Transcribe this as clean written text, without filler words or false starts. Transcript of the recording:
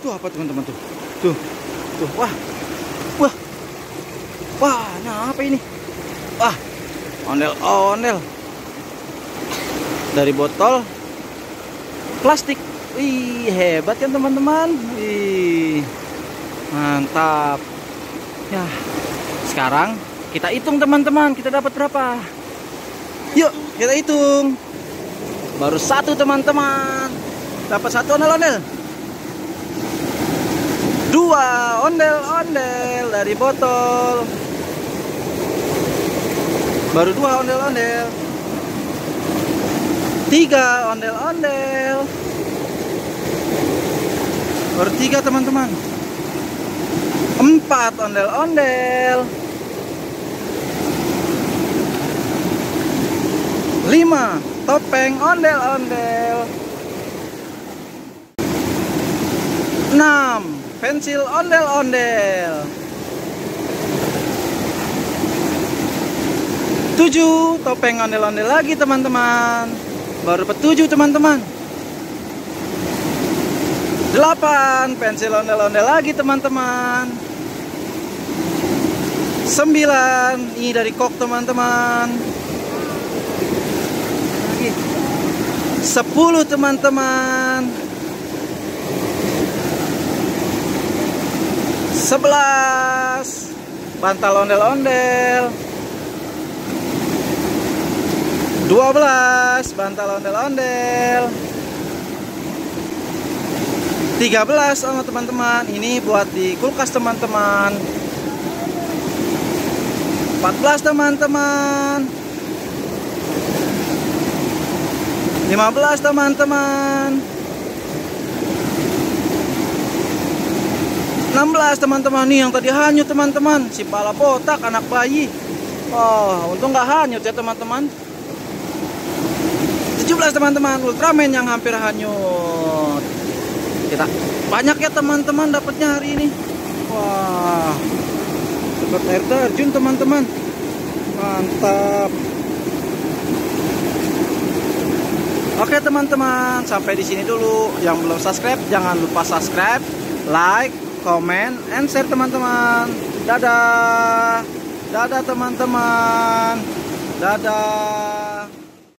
Tuh apa teman-teman tuh? Tuh. Tuh. Wah. Wah. Wah, nah apa ini? Wah. Ondel-ondel. Dari botol plastik. Wih, hebat kan teman-teman? Wih. Mantap. Ya. Sekarang kita hitung teman-teman, kita dapat berapa? Yuk, kita hitung. Baru satu teman-teman. Dapat satu ondel-ondel. Dua ondel-ondel dari botol. Baru dua ondel-ondel. Tiga ondel-ondel. Baru tiga teman-teman. Empat ondel-ondel. 5 topeng ondel-ondel. 6 pensil ondel-ondel. 7 topeng ondel-ondel lagi teman-teman. Baru dapat 7 teman-teman. 8 pensil ondel-ondel lagi teman-teman. 9 ini dari kok teman-teman. 10 teman-teman. 11 bantal ondel-ondel. 12 bantal ondel-ondel. 13 sama teman-teman. Ini buat di kulkas teman-teman. 14 teman-teman. 15 teman-teman. 16 teman-teman. Nih yang tadi hanyut teman-teman. Si pala botak anak bayi. Oh, untung nggak hanyut ya teman-teman. 17 teman-teman. Ultraman yang hampir hanyut. Kita banyak ya teman-teman dapatnya hari ini. Wah, dapat air terjun teman-teman. Mantap. Oke teman-teman, sampai di sini dulu. Yang belum subscribe, jangan lupa subscribe, like, comment, and share teman-teman. Dadah. Dadah teman-teman. Dadah.